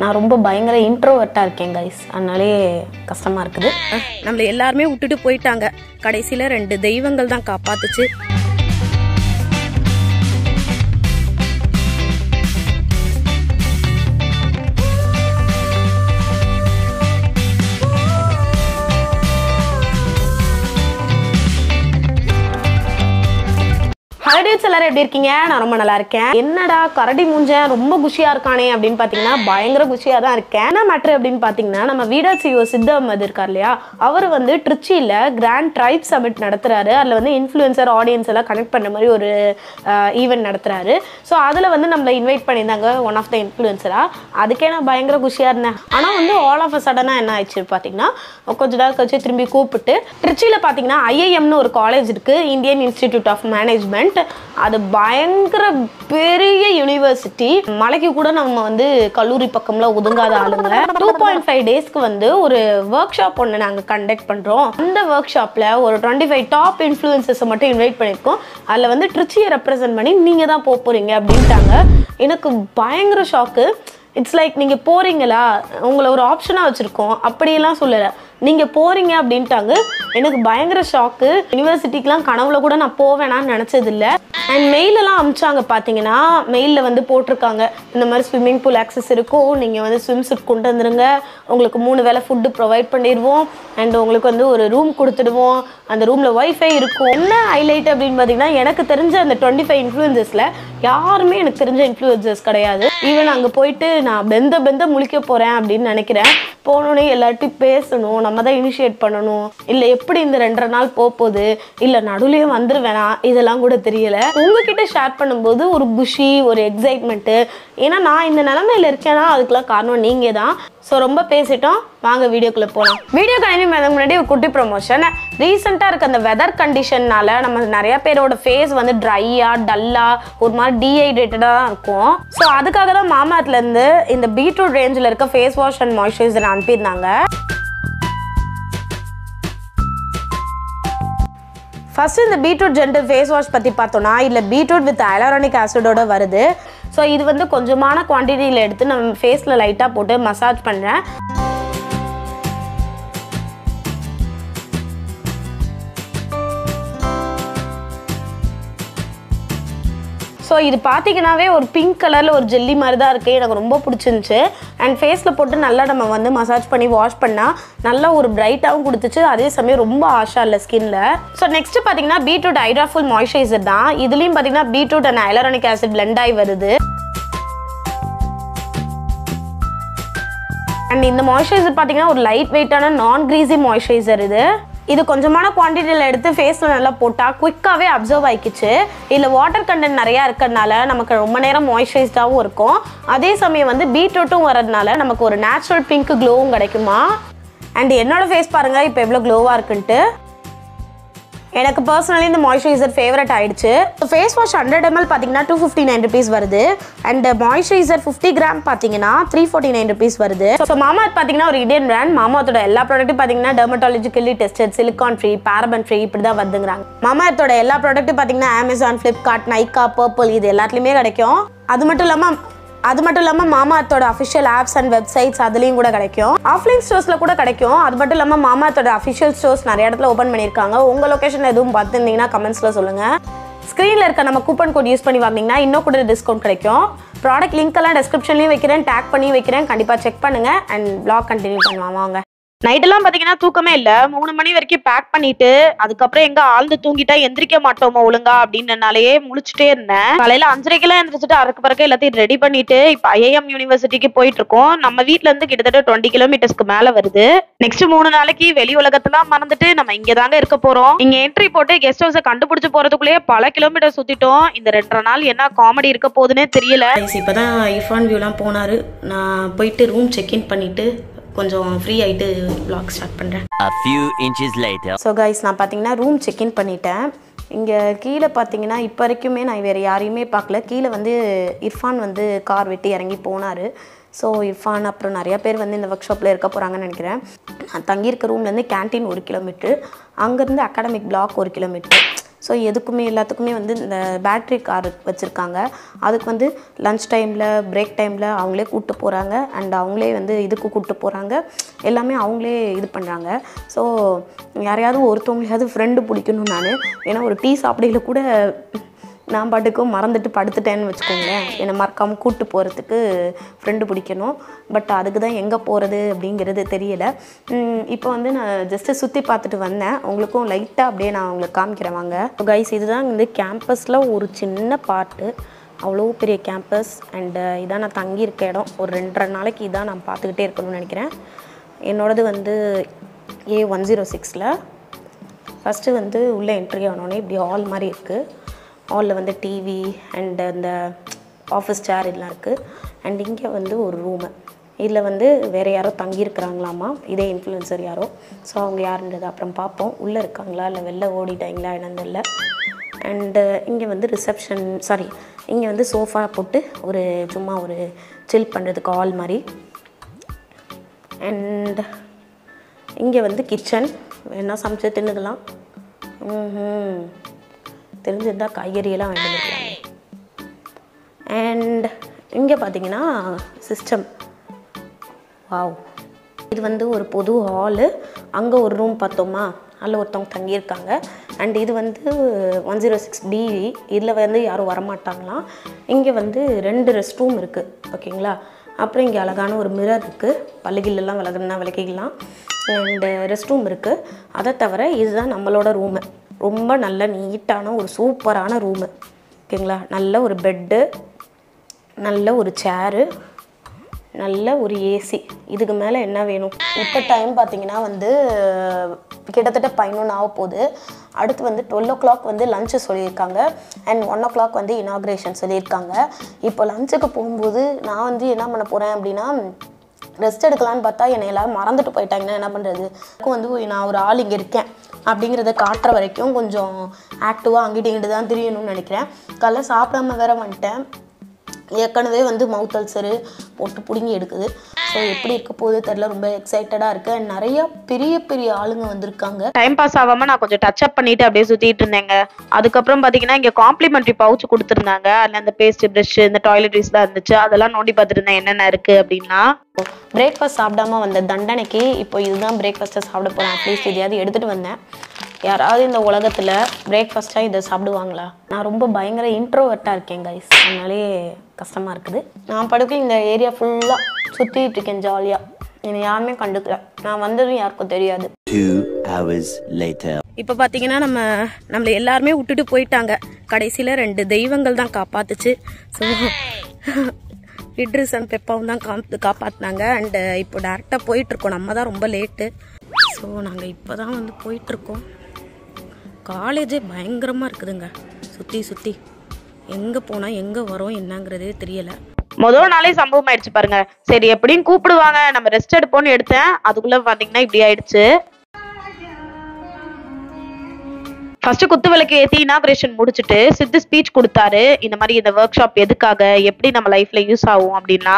நான் ரொம்ப பயங்கர இன்ட்ரோவர்ட்டாக இருக்கேன் கைஸ், அதனாலே கஷ்டமாக இருக்குது. நம்மளை எல்லாருமே விட்டுட்டு போயிட்டாங்க. கடைசியில் 2 தெய்வங்கள் தான் காப்பாத்துச்சு. ஹலோஸ் எல்லாரும் எப்படி இருக்கீங்க? நான் ரொம்ப நல்லா இருக்கேன். என்னடா கரடி மூஞ்சன் ரொம்ப குஷியா இருக்கானே அப்படின்னு பாத்தீங்கன்னா பயங்கர குஷியா தான் இருக்கேன். என்ன மேட்ரு அப்படின்னு பாத்தீங்கன்னா நம்ம வீடா சிஓ சித்த அஹமத் இருக்கார் இல்லையா, அவர் வந்து ட்ரிச்சியில கிராண்ட் ட்ரைப் சமிட் நடத்துறாரு. அதுல வந்து இன்ஃப்ளூயன்சர் ஆடியன்ஸ் எல்லாம் கனெக்ட் பண்ண மாதிரி ஒரு ஈவெண்ட் நடத்துறாரு. ஸோ அதுல வந்து நம்மளை இன்வைட் பண்ணியிருந்தாங்க ஒன் ஆஃப் த இன்ஃப்ளூயன்சரா. அதுக்கே நான் பயங்கர குஷியா இருந்தேன். ஆனா வந்து ஆல் ஆஃப் அ சடனா என்ன ஆயிடுச்சு பாத்தீங்கன்னா, கொஞ்ச நாள் கழிச்சு திரும்பி கூப்பிட்டு ட்ரிச்சியில பாத்தீங்கன்னா IIMனு ஒரு காலேஜ் இருக்கு, இந்தியன் இன்ஸ்டிடியூட் ஆஃப் மேனேஜ்மெண்ட். அது பயங்கர பெரிய யூனிவர்சிட்டி. மலைக்கு கூட நம்ம வந்து கல்லூரி பக்கம்ல ஒதுங்காத ஆளுங்க. 2.5 டேஸ்க்கு வந்து ஒரு ஒர்க் ஷாப் ஒன்று நாங்கள் கண்டக்ட் பண்றோம். அந்த ஒர்க் ஷாப்ல ஒரு 25 டாப் இன்ஃப்ளூயன்சர்ஸை மட்டும் இன்வைட் பண்ணியிருக்கோம். அதில் வந்து ட்ரிச்சியை ரெப்ரசென்ட் பண்ணி நீங்க தான் போறீங்க அப்படின்ட்டாங்க. எனக்கு பயங்கர ஷாக்கு. இட்ஸ் லைக் நீங்க போறீங்களா, உங்களை ஒரு ஆப்ஷனா வச்சிருக்கோம் அப்படியெல்லாம் சொல்லலை, நீங்க போறீங்க அப்படின்ட்டாங்க. எனக்கு பயங்கர ஷாக்கு. யூனிவர்சிட்டிக்கெலாம் கனவுல கூட நான் போவேனான்னு நினைச்சது இல்லை. அண்ட் மெயிலெல்லாம் அனுப்பிச்சாங்க. பார்த்தீங்கன்னா மெயிலில் வந்து போட்டிருக்காங்க, இந்த மாதிரி ஸ்விம்மிங் பூல் ஆக்சஸ் இருக்கும், நீங்கள் வந்து ஸ்விம் சூட் கொண்டு வந்துருங்க, உங்களுக்கு 3 வேளை ஃபுட்டு ப்ரொவைட் பண்ணிடுவோம், அண்ட் உங்களுக்கு வந்து ஒரு ரூம் கொடுத்துடுவோம், அந்த ரூமில் ஒய்ஃபை இருக்கும். என்ன ஹைலைட் அப்படின்னு பார்த்தீங்கன்னா, எனக்கு தெரிஞ்ச அந்த 25 இன்ஃப்ளூயன்சர்ஸில் யாருமே எனக்கு தெரிஞ்ச இன்ஃப்ளூயன்சர்ஸ் கிடையாது. ஈவன் அங்கே போயிட்டு நான் பெந்த முழிக்க போகிறேன் அப்படின்னு நினைக்கிறேன். போனோடனே எல்லார்ட்டையும் பேசணும், நம்ம தான் இனிஷியேட் பண்ணணும், இல்லை எப்படி இந்த 2.5 நாள் போகுது, இல்லை நடுவுலேயே வந்துருவேனா, இதெல்லாம் கூட தெரியல. உங்ககிட்ட ஷேர் பண்ணும்போது ஒரு குஷி, ஒரு எக்ஸைட்மெண்ட்டு. ஏன்னா நான் இந்த நிலைமையில இருக்கேன்னா அதுக்கெல்லாம் காரணம் நீங்கள் தான். ஸோ ரொம்ப பேசிட்டோம், வாங்க வீடியோக்குள்ளே போகலாம். வீடியோ கண்டினியூ பண்ணதுக்கு முன்னாடி ஒரு குட்டி ப்ரொமோஷன். ரீசெண்டாக இருக்க அந்த வெதர் கண்டிஷன்னால நம்ம நிறைய பேரோட ஃபேஸ் வந்து ட்ரையாக டல்லாக ஒரு மாதிரி டீஹைட்ரேட்டடாக தான் இருக்கும். ஸோ அதுக்காக தான் மாமார்ட்லேருந்து இந்த பீட்ரூட் ரேஞ்சில் இருக்க ஃபேஸ் வாஷ் அண்ட் மாய்ஸ்சரைசர் அனுப்பியிருந்தாங்க. ஃபர்ஸ்ட் இந்த பீட்ரூட் ஜென்டில் ஃபேஸ் வாஷ் பற்றி பார்த்தோன்னா, இல்லை பீட்ரூட் வித் ஹைலூரானிக் ஆசிடோட வருது. ஸோ இது வந்து கொஞ்சமான குவான்டிட்டியில் எடுத்து நம்ம ஃபேஸில் லைட்டாக போட்டு மசாஜ் பண்ணுறேன். ஸோ இது பார்த்தீங்கன்னாவே ஒரு பிங்க் கலரில் ஒரு ஜெல்லி மாதிரி தான் இருக்குது. எனக்கு ரொம்ப பிடிச்சிருந்துச்சு. அண்ட் ஃபேஸில் போட்டு நல்லா நம்ம வந்து மசாஜ் பண்ணி வாஷ் பண்ணால் நல்லா ஒரு பிரைட்டாகவும் கொடுத்துச்சு, அதே சமயம் ரொம்ப ஆஷா இல்லை ஸ்கின்ல. ஸோ நெக்ஸ்ட் பார்த்தீங்கன்னா பீட்ரூட் ஹைட்ராஃபுல் மாய்ஸ்சரைசர் தான். இதுலேயும் பார்த்தீங்கன்னா beetroot and hyaluronic acid blend ஆகி வருது. அண்ட் இந்த மாய்ஸ்சரைசர் பார்த்தீங்கன்னா ஒரு லைட் வெயிட்டான நான் கிரீஸி மாய்ஸ்சரைசர். இது கொஞ்சமான குவான்டிட்டியில் எடுத்து ஃபேஸில் நல்லா போட்டால் குயிக்காகவே அப்சர்வ் ஆகிக்கிச்சு. இதில் வாட்டர் கண்டென்ட் நிறையா இருக்கிறதுனால நமக்கு ரொம்ப நேரம் மாய்ஸ்சரைஸ்டாகவும் இருக்கும். அதே சமயம் வந்து பீட்ரூட்டும் வரதுனால நமக்கு ஒரு நேச்சுரல் பிங்க் க்ளோவும் கிடைக்குமா. அண்ட் என்னோடய ஃபேஸ் பாருங்கள் இப்போ எவ்வளோ க்ளோவாக இருக்குன்ட்டு. எனக்கு பர்சனலி இந்த மாய்ஸ்சரைசர் ஃபேவரட் ஆயிடுச்சு. ஃபேஸ் வாஷ் 100 ml பார்த்தீங்கன்னா 259 rupees வருது. அண்ட் மாய்ஸ்சரைசர் 50 கிராம் பார்த்தீங்கன்னா 349 rupees வருது. ஸோ மாமார்த் பார்த்தீங்கன்னா ஒரு இந்தியன் பிராண்ட். மாமார்த்தோட எல்லா ப்ராடக்ட்டும் பார்த்தீங்கன்னா dermatologically tested, silicone free, paraben free, இப்படி தான் வருதுங்கிறாங்க. மாமார்த்தோட எல்லா ப்ராடக்ட்டும் பார்த்தீங்கன்னா அமேசான், ஃப்ளிப்கார்ட், நைக்கா, பர்பிள் இது எல்லாத்துலேயுமே கிடைக்கும். அது மட்டும் இல்லாமல் மாமார்த்தோட அஃபிஷியல் ஆப்ஸ் அண்ட் வெப்சைட்ஸ் அதுலேயும் கூட கிடைக்கும். ஆஃப்லைன் ஸ்டோர்ஸில் கூட கிடைக்கும். அது மட்டும் இல்லாமல் மாமார்த்தோட அஃபிஷியல் ஸ்டோர்ஸ் நிறைய இடத்துல ஓப்பன் பண்ணியிருக்காங்க. உங்கள் லொக்கேஷன் எதுவும் பார்த்துருந்தீங்கன்னா கமெண்ட்ஸில் சொல்லுங்கள். ஸ்க்ரீனில் இருக்க நம்ம கூப்பன் கோட் யூஸ் பண்ணி வாங்கினீங்கன்னா இன்னும் கூட டிஸ்கவுண்ட் கிடைக்கும். ப்ராடக்ட் லிங்க் எல்லாம் டிஸ்கிரிப்ஷன்லையும் வைக்கிறேன், டேக் பண்ணி வைக்கிறேன், கண்டிப்பாக செக் பண்ணுங்கள். அண்ட் வ்ளாக் கண்டினியூ பண்ணுவாங்க. வாங்க. நைட்டெல்லாம் பார்த்தீங்கன்னா தூக்கமே இல்லை. 3 மணி வரைக்கும் பேக் பண்ணிட்டு அதுக்கப்புறம் எங்கே ஆழ்ந்து தூங்கிட்டா எந்திரிக்க மாட்டோமா ஒழுங்கா அப்படின்றனாலேயே முழிச்சுட்டே இருந்தேன். காலையில் 5:30 எந்திரிச்சிட்டு அறக்கு பிறகு எல்லாத்தையும் ரெடி பண்ணிட்டு இப்போ IIM யூனிவர்சிட்டிக்கு போயிட்டு இருக்கோம். நம்ம வீட்டில இருந்து கிட்டத்தட்ட 20 கிலோமீட்டர்ஸ்க்கு மேலே வருது. நெக்ஸ்ட் 3 நாளைக்கு வெளி உலகத்தெல்லாம் மறந்துட்டு நம்ம இங்கே தாங்க இருக்க போறோம். இங்கே என்ட்ரி போட்டு கெஸ்ட் ஹவுஸை கண்டுபிடிச்சு போறதுக்குள்ளேயே பல கிலோமீட்டர் சுத்திட்டோம். இந்த 2.5 நாள் என்ன காமெடி இருக்க போகுதுன்னே தெரியல. இப்போதான் இர்ஃபான் வியூலாம் போனாரு. நான் போயிட்டு ரூம் செக்இன் பண்ணிட்டு கொஞ்சம் ஃப்ரீ ஆகிட்டு vlog ஸ்டார்ட் பண்ணுறேன். A few inches later. So guys நான் பார்த்தீங்கன்னா ரூம் செக்இன் பண்ணிட்டேன். இங்கே கீழே பார்த்தீங்கன்னா இப்போ வரைக்குமே நான் வேறு யாரையுமே பார்க்கல. கீழே வந்து இர்ஃபான் வந்து கார் விட்டு இறங்கி போனார். ஸோ இர்ஃபான் அப்புறம் நிறையா பேர் வந்து இந்த ஒர்க் ஷாப்பில் இருக்க போகிறாங்கன்னு நினைக்கிறேன். நான் தங்கியிருக்க ரூம்லேருந்து கேன்டீன் 1 கிலோமீட்டர், அங்கேருந்து அகாடமிக் பிளாக் 1 கிலோமீட்டர். ஸோ எதுக்குமே எல்லாத்துக்குமே வந்து இந்த பேட்ரி கார் வச்சுருக்காங்க. அதுக்கு வந்து லன்ச் டைமில் பிரேக் டைமில் அவங்களே கூப்பிட்டு போகிறாங்க அண்ட் அவங்களே வந்து இதுக்கு கூப்பிட்டு போகிறாங்க. எல்லாமே அவங்களே இது பண்ணுறாங்க. ஸோ யாரையாவது ஒருத்தவங்களையாவது ஃப்ரெண்டு பிடிக்கணும் நான். ஏன்னா ஒரு டீ சாப்பிடையில கூட நான் பாட்டுக்கும் மறந்துட்டு படுத்துட்டேன்னு வச்சுக்கோங்களேன். என்னை மறக்காமல் கூப்பிட்டு போகிறதுக்கு ஃப்ரெண்டு பிடிக்கணும். பட் அதுக்கு தான் எங்கே போகிறது அப்படிங்கிறது தெரியலை. இப்போ வந்து நான் ஜஸ்ட்டு சுற்றி பார்த்துட்டு வந்தேன். உங்களுக்கும் லைட்டாக அப்படியே நான் உங்களுக்கு காமிக்கிறேன் வாங்க. கைஸ், இதுதான் வந்து கேம்பஸில் ஒரு சின்ன பார்ட்டு. அவ்வளோ பெரிய கேம்பஸ் அண்டு இதான் நான் தங்கியிருக்க இடம். ஒரு 2.5 நாளைக்கு இதான் நான் பார்த்துக்கிட்டே இருக்கணும்னு நினைக்கிறேன். என்னோடது வந்து A106. ஃபஸ்ட்டு வந்து உள்ளே என்ட்ரி ஆனோடனே இப்படி ஹால் மாதிரி இருக்குது. ஹாலில் வந்து டிவி அண்டு அந்த ஆஃபீஸ் சேர் இதெல்லாம் இருக்குது. அண்ட் இங்கே வந்து ஒரு ரூமு. இதில் வந்து வேறு யாரோ தங்கியிருக்கிறாங்களாமா, இதே இன்ஃப்ளூயன்சர் யாரோ. ஸோ அவங்க யாருன்றது அப்புறம் பார்ப்போம். உள்ளே இருக்காங்களா இல்லை வெளில ஓடிட்டாங்களா என்னன்னு இல்லை. அண்டு இங்கே வந்து இங்கே வந்து சோஃபா போட்டு சும்மா ஒரு சில் பண்ணுறதுக்கு ஹால் மாதிரி. அண்ட் இங்கே வந்து கிச்சன், வேணா சமைச்சு தின்னுக்கலாம். தெரிஞ்சிருந்தால் காய்கறியெல்லாம் வாங்கிட்டு வந்துருக்காங்க. அண்ட் இங்கே பார்த்தீங்கன்னா சிஸ்டம். வாவ், இது வந்து ஒரு பொது ஹாலு. அங்கே ஒரு ரூம் பார்த்தோமா, அதில் ஒருத்தவங்க தங்கியிருக்காங்க. அண்ட் இது வந்து 106B. இதில் வந்து யாரும் வரமாட்டாங்களாம். இங்கே வந்து 2 ரெஸ்ட் ரூம் இருக்குது. ஓகேங்களா. அப்புறம் இங்கே அழகான ஒரு மிரர் இருக்குது. பல்லுகிலெல்லாம் விளக்கிக்கலாம். அண்டு ரெஸ்ட் ரூம் இருக்குது. அதை தவிர இதுதான் நம்மளோட ரூமு. ரொம்ப நல்ல நீட்டான ஒரு சூப்பரான ரூமு. ஓகேங்களா. நல்ல ஒரு பெட்டு, நல்ல ஒரு சேரு, நல்ல ஒரு ஏசி. இதுக்கு மேலே என்ன வேணும்? இப்போ டைம் பார்த்தீங்கன்னா வந்து கிட்டத்தட்ட 11 ஆக போகுது. அடுத்து வந்து 12 o'clock வந்து லஞ்சு சொல்லியிருக்காங்க. அண்ட் 1 o'clock வந்து இனாக்ரேஷன் சொல்லியிருக்காங்க. இப்போ லஞ்சுக்கு போகும்போது நான் வந்து என்ன பண்ண போகிறேன் அப்படின்னா, ரெஸ்ட் எடுக்கலான்னு பார்த்தா என்னை எல்லோரும் மறந்துட்டு போயிட்டாங்கன்னா என்ன பண்ணுறது? வந்து நான் ஒரு ஆள் இங்கே இருக்கேன் அப்படிங்கிறத காட்டுற வரைக்கும் கொஞ்சம் ஆக்டிவாக அங்கிட்டு இங்கிட்டு தான் திரியணும்னு நினைக்கிறேன். காலைல சாப்பிடாம வேற வந்துட்டேன். ஏற்கனவே வந்து மவுத் அல்சரு போட்டு பிடுங்கி எடுக்குது. ஸோ எப்படி இருக்க போகுது தெரில. ரொம்ப எக்ஸைட்டடாக இருக்குது. அண்ட் நிறைய பெரிய பெரிய ஆளுங்க வந்திருக்காங்க. டைம் பாஸ் ஆகாமல் நான் கொஞ்சம் டச் அப் பண்ணிட்டு அப்படியே சுற்றிட்டு இருந்தேங்க. அதுக்கப்புறம் பார்த்தீங்கன்னா இங்கே காம்ப்ளிமெண்ட்ரி பவுச் கொடுத்துருந்தாங்க. அதில் அந்த பேஸ்ட் ப்ரஷ், இந்த டாய்லெட்ரிஸ்லாம் இருந்துச்சு. அதெல்லாம் நோண்டி பார்த்துட்டு இருந்தேன் என்னென்ன இருக்குது அப்படின்னா. பிரேக்ஃபாஸ்ட் சாப்பிடாம வந்த தண்டனைக்கு இப்போ இதுதான் பிரேக்ஃபாஸ்ட்டை சாப்பிட போகிறேன். அட்லீஸ்ட் இதையாவது எடுத்துகிட்டு வந்தேன். யாராவது இந்த உலகத்தில் பிரேக்ஃபாஸ்ட்டாக இதை சாப்பிடுவாங்களா? நான் ரொம்ப பயங்கர இன்ட்ரோவர்ட்டாக இருக்கேன் கைஸ். அதனாலே கஷ்டமாக இருக்குது. நான் படுக்க இந்த ஏரியா ஃபுல்லாக சுற்றிட்டு இருக்கேன் ஜாலியாக. என்னை யாருமே கண்டுக்கல. நான் வந்ததும் யாருக்கும் தெரியாது. 2 hours later. இப்போ பார்த்தீங்கன்னா நம்மளை எல்லாருமே விட்டுட்டு போயிட்டாங்க. கடைசியில் 2 தெய்வங்கள் தான் காப்பாத்துச்சு. ஸோ இட்ரிஸ் அண்ட் பெப்பாவும் தான் காப்பாற்றினாங்க. அண்டு இப்போ டேரெக்டாக போயிட்டுருக்கோம். நம்ம தான் ரொம்ப லேட்டு. ஸோ நாங்கள் இப்போ தான் வந்து போயிட்டுருக்கோம். காலேஜே பயங்கரமாக இருக்குதுங்க. சுற்றி எங்கே போனால் எங்கே வரோம் என்னங்கிறதே தெரியலை. முதல் நாளே சம்பவம் ஆயிடுச்சு பாருங்க. சரி எப்படின்னு கூப்பிடுவாங்க, நம்ம ரெஸ்ட் எடுப்போம்னு எடுத்தேன். அதுக்குள்ளே பார்த்தீங்கன்னா இப்படி ஆயிடுச்சு. ஃபர்ஸ்ட் குத்து விளக்கு ஏற்றி இனாகிரேஷன் முடிச்சுட்டு சித்து ஸ்பீச் கொடுத்தாரு. இந்த மாதிரி இந்த ஒர்க் ஷாப் எதுக்காக, எப்படி நம்ம லைஃப்ல யூஸ் ஆகும் அப்படின்னா.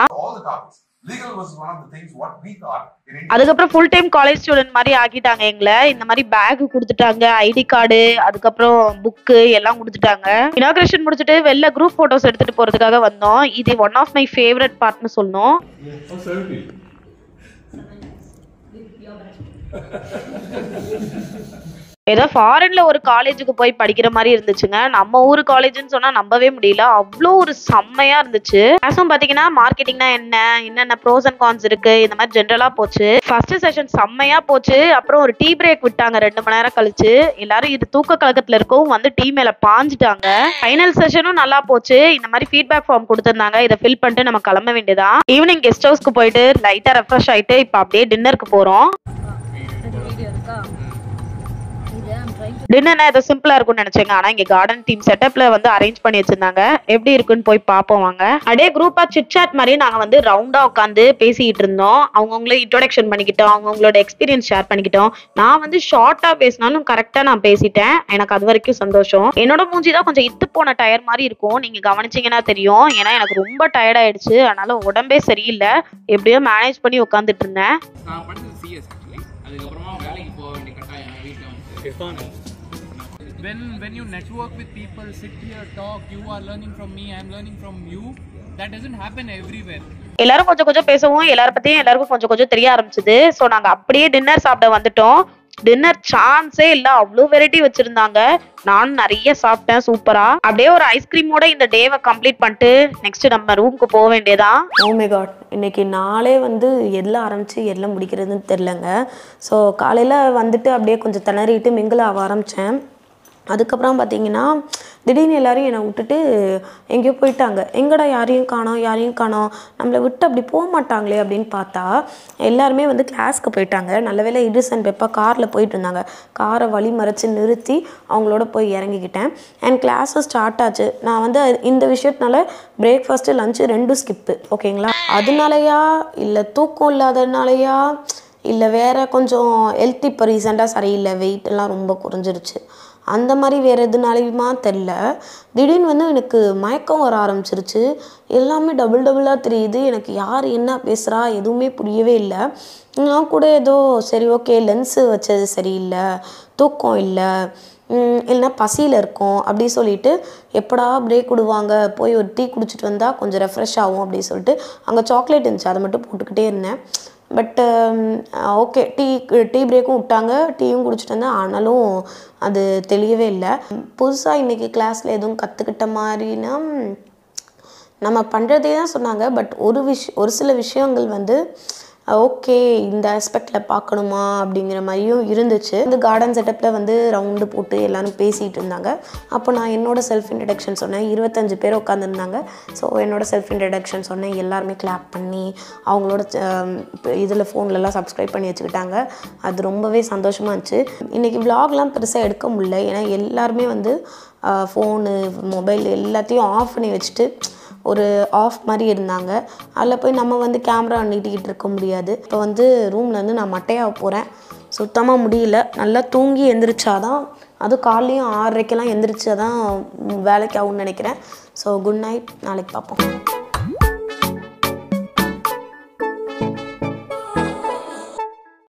அதுக்கப்புறம் ஃபுல் டைம் காலேஜ் ஸ்டூடெண்ட் மாதிரி ஆக்கிட்டாங்க எங்களை. இந்த மாதிரி பேக் கொடுத்துட்டாங்க, ஐடி கார்டு, அதுக்கப்புறம் புக்கு எல்லாம் கொடுத்துட்டாங்க. இனாகிரேஷன் முடிச்சுட்டு வெளில குரூப் போட்டோஸ் எடுத்துட்டு போறதுக்காக வந்தோம். இது ஒன் ஆஃப் மை ஃபேவரட் பார்ட்னு சொல்லணும். ஏதோ ஃபாரின்ல ஒரு காலேஜுக்கு போய் படிக்கிற மாதிரி இருந்துச்சுங்க. நம்ம ஊர் காலேஜ்னு சொன்னா நம்பவே முடியல. அவ்வளோ ஒரு செம்மையா இருந்துச்சு. கிளாஸும் பாத்தீங்கன்னா மார்க்கெட்டிங்னா என்னென்ன ப்ரோஸ் அண்ட் கான்ஸ் இருக்கு, இந்த மாதிரி ஜென்ரலா போச்சு. ஃபர்ஸ்ட் செஷன் செம்மையா போச்சு. அப்புறம் ஒரு டீ பிரேக் விட்டாங்க 2 மணி நேரம் கழிச்சு. எல்லாரும் இது தூக்க கலக்கத்துல இருக்கவும் வந்து டீ மேல பாஞ்சிட்டாங்க. ஃபைனல் செஷனும் நல்லா போச்சு. இந்த மாதிரி ஃபீட்பேக் ஃபார்ம் கொடுத்திருந்தாங்க. இதை ஃபில் பண்ணிட்டு நம்ம கிளம்ப வேண்டியதான். ஈவினிங் கெஸ்ட் ஹவுஸ்க்கு போயிட்டு லைட்டா ரெஃப்ரெஷ் ஆயிட்டு இப்ப அப்படியே டின்னருக்கு போறோம். டின்னர்னா ஏதோ சிம்பிளா இருக்கும்னு நினைச்சேங்க. ஆனா இங்க கார்டன் தீம் செட்டப்ல வந்து அரேஞ்ச் பண்ணி வச்சிருந்தாங்க. எப்படி இருக்குன்னு போய் பார்ப்போம் வாங்க. அப்படியே குரூப்பா சிட் சாட் மாதிரி நாங்க வந்து ரவுண்டா உட்காந்து பேசிட்டு இருந்தோம். அவங்கவுங்களே இன்ட்ரோடக்ஷன் பண்ணிக்கிட்டோம், அவங்களோட எக்ஸ்பீரியன்ஸ் ஷேர் பண்ணிக்கிட்டோம். நான் வந்து ஷார்ட்டா பேசினாலும் கரெக்டா நான் பேசிட்டேன். எனக்கு அது வரைக்கும் சந்தோஷம். என்னோட மூஞ்சி தான் கொஞ்சம் இத்து போன டயர் மாதிரி இருக்கும், நீங்க கவனிச்சீங்கன்னா தெரியும். ஏன்னா எனக்கு ரொம்ப டயர்ட் ஆயிடுச்சு. அதனால உடம்பே சரியில்லை. எப்படியோ மேனேஜ் பண்ணி உட்காந்துட்டு இருந்தேன். when you network with people, sit here, talk, you are learning from me, I am learning from you, that doesn't happen everywhere. எல்லாரும் கொஞ்சம் கொஞ்சம் பேசவும் எல்லாரும் பத்தியும் எல்லாருக்கும் கொஞ்சம் கொஞ்சம் தெரிய ஆரம்பிச்சது. ஸோ நாங்க அப்படியே டின்னர் சாப்பிட வந்துட்டோம். டின்னர் சான்ஸே இல்ல, அவ்வளோ வெரைட்டி வச்சிருந்தாங்க. நானும் நிறைய சாப்பிட்டேன் சூப்பரா. அப்படியே ஒரு ஐஸ்கிரீமோட இந்த டேவை கம்ப்ளீட் பண்ணிட்டு நெக்ஸ்ட் நம்ம ரூமுக்கு போக வேண்டியதான். ஓ மை காட், இன்னைக்கு நாளே வந்து எல்லாம் ஆரம்பிச்சு எல்லாம் முடிக்கிறதுன்னு தெரிலங்க. ஸோ காலையில் வந்துட்டு அப்படியே கொஞ்சம் திணறிட்டு மிங்கிள் ஆக ஆரம்பித்தேன். அதுக்கப்புறம் பார்த்தீங்கன்னா திடீர்னு எல்லாரும் என்னை விட்டுட்டு எங்கேயோ போயிட்டாங்க. எங்கடா யாரையும் காணோம், நம்மளை விட்டு அப்படி போக மாட்டாங்களே அப்படின்னு பார்த்தா எல்லாருமே வந்து கிளாஸ்க்கு போயிட்டாங்க. நல்ல வேளை இடிஸ் அண்ட் பெப்பா காரில் போயிட்டு இருந்தாங்க. காரை வழி மறைச்சி நிறுத்தி அவங்களோட போய் இறங்கிக்கிட்டேன். அண்ட் கிளாஸும் ஸ்டார்ட் ஆச்சு. நான் வந்து இந்த விஷயத்தினால பிரேக்ஃபாஸ்ட்டு லஞ்சு ரெண்டும் ஸ்கிப்பு. ஓகேங்களா? அதனாலயா இல்லை தூக்கம் இல்லாததுனாலயா இல்லை வேறு கொஞ்சம் ஹெல்த் இப்போ ரீசெண்டாக சரியில்லை, வெயிட் எல்லாம் ரொம்ப குறைஞ்சிருச்சு, அந்த மாதிரி வேறு எதுனாலையுமா தெரில. திடீர்னு வந்து எனக்கு மயக்கம் வர ஆரம்பிச்சிருச்சு. எல்லாமே டபுளாக தெரியுது. எனக்கு யார் என்ன பேசுகிறா எதுவுமே புரியவே இல்லை. நான் கூட ஏதோ சரி ஓகே லென்ஸு வச்சது சரியில்லை, தூக்கம் இல்லை, இல்லைனா பசியில் இருக்கும் அப்படி சொல்லிட்டு எப்படா பிரேக் விடுவாங்க, போய் ஒரு டீ குடிச்சிட்டு வந்தால் கொஞ்சம் ரெஃப்ரெஷ் ஆகும் அப்படின்னு சொல்லிட்டு அங்கே சாக்லேட் இருந்துச்சு, அதை மட்டும் போட்டுக்கிட்டே இருந்தேன். பட் ஓகே டீ பிரேக்கும் விட்டாங்க, டீயும் குடிச்சிட்டு வந்தேன். ஆனாலும் அது தெளியவே இல்லை. புதுசாக இன்றைக்கி கிளாஸில் எதுவும் கற்றுக்கிட்ட மாதிரினா நம்ம பண்ணுறதே தான் சொன்னாங்க. பட் ஒரு சில விஷயங்கள் வந்து ஓகே இந்த ஆஸ்பெக்டில் பார்க்கணுமா அப்படிங்கிற மாதிரியும் இருந்துச்சு. இந்த கார்டன் செட்டப்பில் வந்து ரவுண்டு போட்டு எல்லோரும் பேசிகிட்டு இருந்தாங்க. அப்போ நான் என்னோடய செல்ஃப் இன்ட்ரடக்ஷன் சொன்னேன். 25 பேர் உட்காந்துருந்தாங்க. ஸோ என்னோடய செல்ஃப் இன்ட்ரடக்ஷன் சொன்னேன். எல்லாருமே கிளாப் பண்ணி அவங்களோட இதில் ஃபோன்லலாம் சப்ஸ்கிரைப் பண்ணி வச்சுக்கிட்டாங்க. அது ரொம்பவே சந்தோஷமாக இருந்துச்சு. இன்றைக்கி விலாக்லாம் பெருசாக எடுக்க முடியல. ஏன்னா எல்லாருமே வந்து ஃபோனு மொபைல் எல்லாத்தையும் ஆஃப் பண்ணி வச்சுட்டு ஒரு ஆஃப் மாதிரி இருந்தாங்க. அதில் போய் நம்ம வந்து கேமரா நீட்டிக்கிட்டு இருக்க முடியாது. இப்போ வந்து ரூம்லேருந்து நான் மட்டையாக போகிறேன். சுத்தமாக முடியல. நல்லா தூங்கி எந்திரிச்சாதான், அதுவும் காலையும் 6:30க்கெல்லாம் எந்திரிச்சாதான் வேலைக்கு ஆகும்னு நினைக்கிறேன். ஸோ குட் நைட், நாளைக்கு பார்ப்போம்.